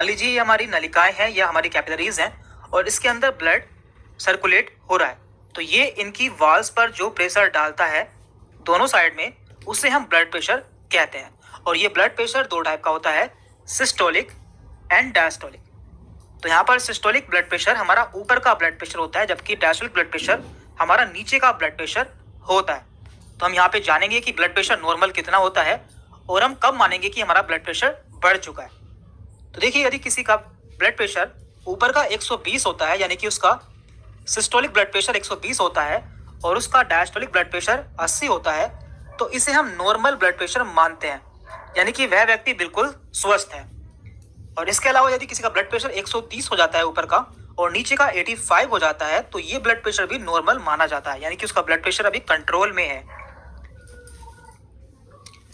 मान लीजिए ये हमारी नलिकाएं हैं या हमारी कैपिलरीज हैं और इसके अंदर ब्लड सर्कुलेट हो रहा है, तो ये इनकी वॉल्स पर जो प्रेशर डालता है दोनों साइड में, उसे हम ब्लड प्रेशर कहते हैं। और ये ब्लड प्रेशर दो टाइप का होता है, सिस्टोलिक एंड डायस्टोलिक। तो यहाँ पर सिस्टोलिक ब्लड प्रेशर हमारा ऊपर का ब्लड प्रेशर होता है, जबकि डायस्टोलिक ब्लड प्रेशर हमारा नीचे का ब्लड प्रेशर होता है। तो हम यहाँ पे जानेंगे कि ब्लड प्रेशर नॉर्मल कितना होता है और हम कब मानेंगे कि हमारा ब्लड प्रेशर बढ़ चुका है। तो देखिए, यदि किसी का ब्लड प्रेशर ऊपर का 120 होता है, यानी कि उसका सिस्टोलिक ब्लड प्रेशर 120 होता है और उसका डायस्टोलिक ब्लड प्रेशर 80 होता है, तो इसे हम नॉर्मल ब्लड प्रेशर मानते हैं, यानी कि वह व्यक्ति बिल्कुल स्वस्थ है। और इसके अलावा यदि किसी का ब्लड प्रेशर 130 हो जाता है ऊपर का और नीचे का 85 हो जाता है, तो ये ब्लड प्रेशर भी नॉर्मल माना जाता है, यानी कि उसका ब्लड प्रेशर अभी कंट्रोल में है।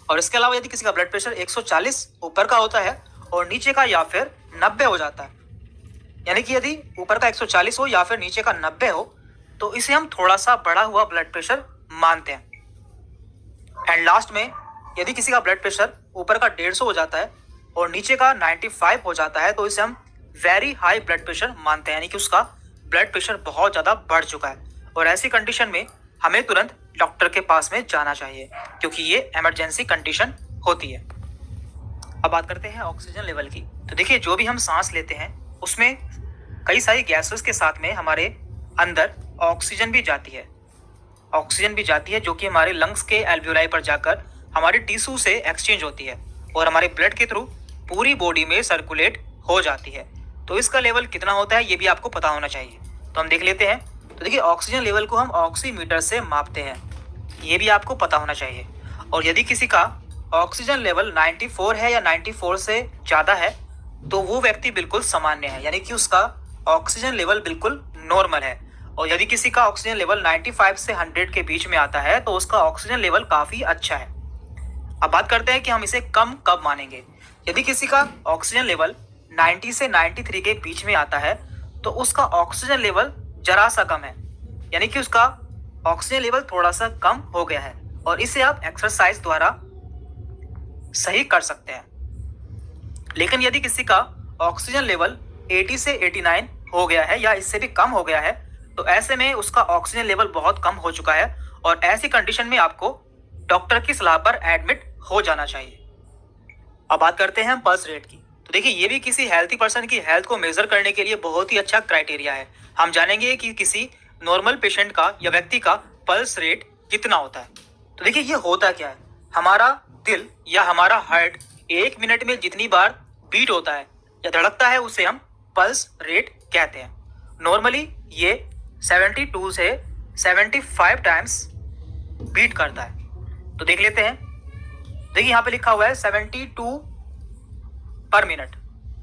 और इसके अलावा यदि किसी का ब्लड प्रेशर 140 ऊपर का होता है और नीचे का या फिर 90 हो जाता है, यानी कि यदि ऊपर का 140 हो या फिर नीचे का 90 हो, तो इसे हम थोड़ा सा बढ़ा हुआ ब्लड प्रेशर मानते हैं। एंड लास्ट में यदि किसी का ब्लड प्रेशर ऊपर का 150 हो जाता है और नीचे का 95 हो जाता है, तो इसे हम वेरी हाई ब्लड प्रेशर मानते हैं, यानी कि उसका ब्लड प्रेशर बहुत ज़्यादा बढ़ चुका है। और ऐसी कंडीशन में हमें तुरंत डॉक्टर के पास में जाना चाहिए, क्योंकि ये इमरजेंसी कंडीशन होती है। अब बात करते हैं ऑक्सीजन लेवल की। तो देखिए, जो भी हम सांस लेते हैं उसमें कई सारी गैसेस के साथ में हमारे अंदर ऑक्सीजन भी जाती है, जो कि हमारे लंग्स के एल्वियोलाई पर जाकर हमारे टिश्यू से एक्सचेंज होती है और हमारे ब्लड के थ्रू पूरी बॉडी में सर्कुलेट हो जाती है। तो इसका लेवल कितना होता है ये भी आपको पता होना चाहिए। तो हम देख लेते हैं। तो देखिए, ऑक्सीजन लेवल को हम ऑक्सीमीटर से मापते हैं, ये भी आपको पता होना चाहिए। और यदि किसी का ऑक्सीजन लेवल 94 है या 94 से ज़्यादा है, तो वो व्यक्ति बिल्कुल सामान्य है, यानी कि उसका ऑक्सीजन लेवल बिल्कुल नॉर्मल है। और यदि किसी का ऑक्सीजन लेवल 95 से 100 के बीच में आता है, तो उसका ऑक्सीजन लेवल काफ़ी अच्छा है। अब बात करते हैं कि हम इसे कम कब मानेंगे। यदि किसी का ऑक्सीजन लेवल 90 से 93 के बीच में आता है, तो उसका ऑक्सीजन लेवल जरा सा कम है, यानी कि उसका ऑक्सीजन लेवल थोड़ा सा कम हो गया है, और इसे आप एक्सरसाइज द्वारा सही कर सकते हैं। लेकिन यदि किसी का ऑक्सीजन लेवल 80 से 89 हो गया है या इससे भी कम हो गया है, तो ऐसे में उसका ऑक्सीजन लेवल बहुत कम हो चुका है, और ऐसी कंडीशन में आपको डॉक्टर की सलाह पर एडमिट हो जाना चाहिए। अब बात करते हैं हम पल्स रेट की। तो देखिए, ये भी किसी हेल्थी पर्सन की हेल्थ को मेजर करने के लिए बहुत ही अच्छा क्राइटेरिया है। हम जानेंगे कि किसी नॉर्मल पेशेंट का या व्यक्ति का पल्स रेट कितना होता है। तो देखिए, ये होता क्या है, हमारा दिल या हमारा हार्ट 1 मिनट में जितनी बार बीट होता है या धड़कता है, उसे हम पल्स रेट कहते हैं। नॉर्मली ये 72 से 75 टाइम्स बीट करता है। तो देख लेते हैं। देखिए, यहाँ पे लिखा हुआ है 72 पर मिनट,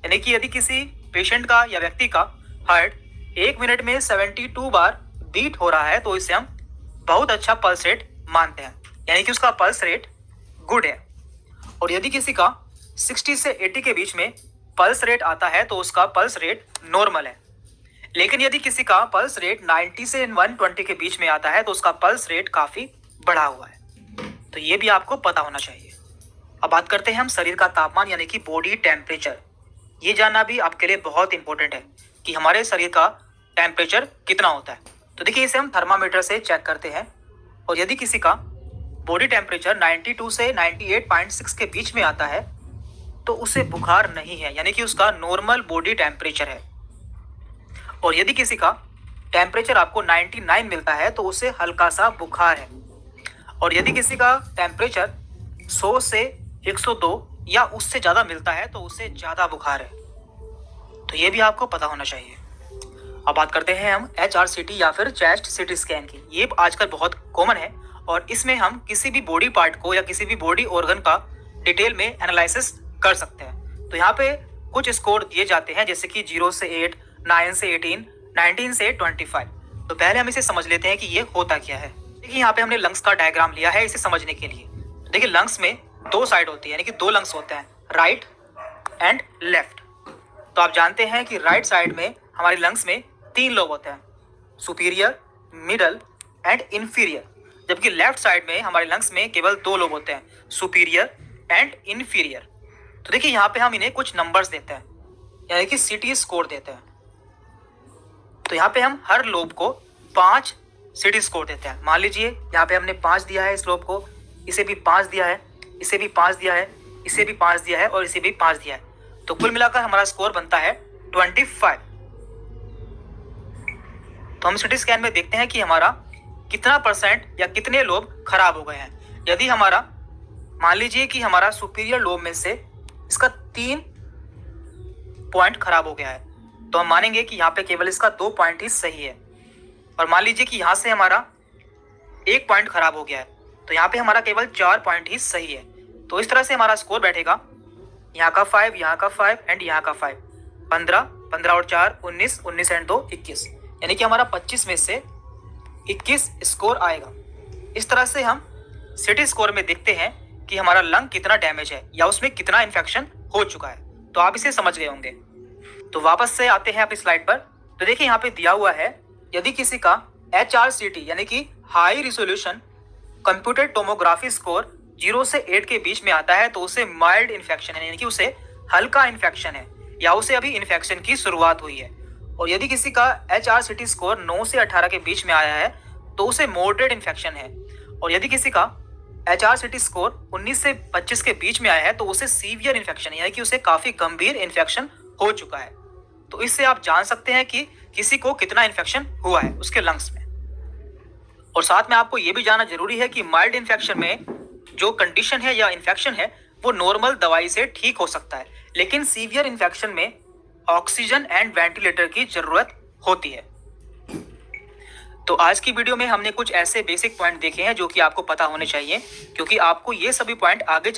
यानी कि यदि किसी पेशेंट का या व्यक्ति का हार्ट 1 मिनट में 72 बार बीट हो रहा है, तो इसे हम बहुत अच्छा पल्स रेट मानते हैं, यानी कि उसका पल्स रेट गुड है। और यदि किसी का 60 से 80 के बीच में पल्स रेट आता है, तो उसका पल्स रेट नॉर्मल है। लेकिन यदि किसी का पल्स रेट 90 से 120 के बीच में आता है, तो उसका पल्स रेट काफ़ी बढ़ा हुआ है। तो ये भी आपको पता होना चाहिए। अब बात करते हैं हम शरीर का तापमान, यानी कि बॉडी टेम्परेचर। ये जानना भी आपके लिए बहुत इंपॉर्टेंट है कि हमारे शरीर का टेम्परेचर कितना होता है। तो देखिए, इसे हम थर्मामीटर से चेक करते हैं, और यदि किसी का बॉडी टेम्परेचर 92 से 98.6 के बीच में आता है, तो उसे बुखार नहीं है, यानी कि उसका नॉर्मल बॉडी टेम्परेचर है। और यदि किसी का टेम्परेचर आपको 99 मिलता है, तो उसे हल्का सा बुखार है। और यदि किसी का टेम्परेचर 100 से 102 या उससे ज़्यादा मिलता है, तो उसे ज़्यादा बुखार है। तो ये भी आपको पता होना चाहिए। अब बात करते हैं हम HRCT या फिर चेस्ट सीटी स्कैन की। ये आजकल बहुत कॉमन है, और इसमें हम किसी भी बॉडी पार्ट को या किसी भी बॉडी ऑर्गन का डिटेल में एनालिसिस कर सकते हैं। तो यहाँ पे कुछ स्कोर दिए जाते हैं, जैसे कि 0 से 8, 9 से 18, 19 से 25। तो पहले हम इसे समझ लेते हैं कि ये होता क्या है। देखिए, यहाँ पे हमने लंग्स का डायग्राम लिया है इसे समझने के लिए। तो देखिए, लंग्स में 2 साइड होती है, यानी कि 2 लंग्स होते हैं, राइट एंड लेफ्ट। तो आप जानते हैं कि राइट साइड में हमारे लंग्स में 3 लोब होते हैं, सुपीरियर, मिडल एंड इंफीरियर। जबकि लेफ्ट साइड में हमारे लंग्स में केवल 2 लोब होते हैं, सुपीरियर एंड इंफीरियर। तो देखिए, यहाँ पे हम इन्हें कुछ नंबर्स देते हैं। यानी कि सिटी स्कोर देते हैं। तो यहाँ पे हम हर लोब को 5 सिटी स्कोर देते हैं। मान लीजिए यहाँ पे हमने 5 दिया है इस लोब को, इसे भी 5 दिया है, इसे भी 5 दिया है, इसे भी 5 दिया है और इसे भी 5 दिया है। तो कुल मिलाकर हमारा स्कोर बनता है 25। तो हम सिटी स्कैन में देखते हैं कि हमारा कितना % या कितने लोब खराब हो गए हैं। यदि हमारा मान लीजिए कि हमारा सुपीरियर लोब में से इसका 3 पॉइंट खराब हो गया है, तो हम मानेंगे कि यहाँ पे केवल इसका 2 पॉइंट ही सही है। और मान लीजिए कि यहाँ से हमारा 1 पॉइंट खराब हो गया है, तो यहाँ पे हमारा केवल 4 पॉइंट ही सही है। तो इस तरह से हमारा स्कोर बैठेगा, यहाँ का 5, यहाँ का 5 एंड यहाँ का 5, 15, 15 और 4 19, 19 एंड 2 21, यानी कि हमारा 25 में से 21 स्कोर आएगा। इस तरह से हम सिटी स्कोर में देखते हैं कि हमारा लंग कितना डैमेज है या उसमें कितना इन्फेक्शन हो चुका है। तो आप इसे समझ गए होंगे। तो वापस से आते हैं अपनी स्लाइड पर। तो देखिए यहाँ पे दिया हुआ है, यदि किसी का HRCT यानी कि high resolution computed tomography score 0 से 8 के बीच में आता है तो उसे माइल्ड इन्फेक्शन है, यानी कि उसे हल्का इन्फेक्शन है या उसे अभी इन्फेक्शन की शुरुआत हुई है। और यदि किसी का HRCT स्कोर 9 से 18 के बीच में आया है तो उसे मॉडरेट इन्फेक्शन है। और यदि किसी का HRCT स्कोर 19 से 25 के बीच में आया है तो उसे सीवियर इन्फेक्शन है, यानी कि उसे काफी गंभीर इन्फेक्शन हो चुका है। तो इससे आप जान सकते हैं कि किसी को कितना इन्फेक्शन हुआ है उसके लंग्स में। और साथ में आपको यह भी जानना जरूरी है कि माइल्ड इन्फेक्शन में जो कंडीशन है या इन्फेक्शन है वो नॉर्मल दवाई से ठीक हो सकता है, लेकिन सीवियर इन्फेक्शन में ऑक्सीजन एंड वेंटिलेटर की जरूरत होती है। तो आज की वीडियो में हमने कुछ ऐसे बेसिक पॉइंट देखे हैं जो कि आपको पता होने चाहिए, क्योंकि आपको ये सभी पॉइंट आगे चल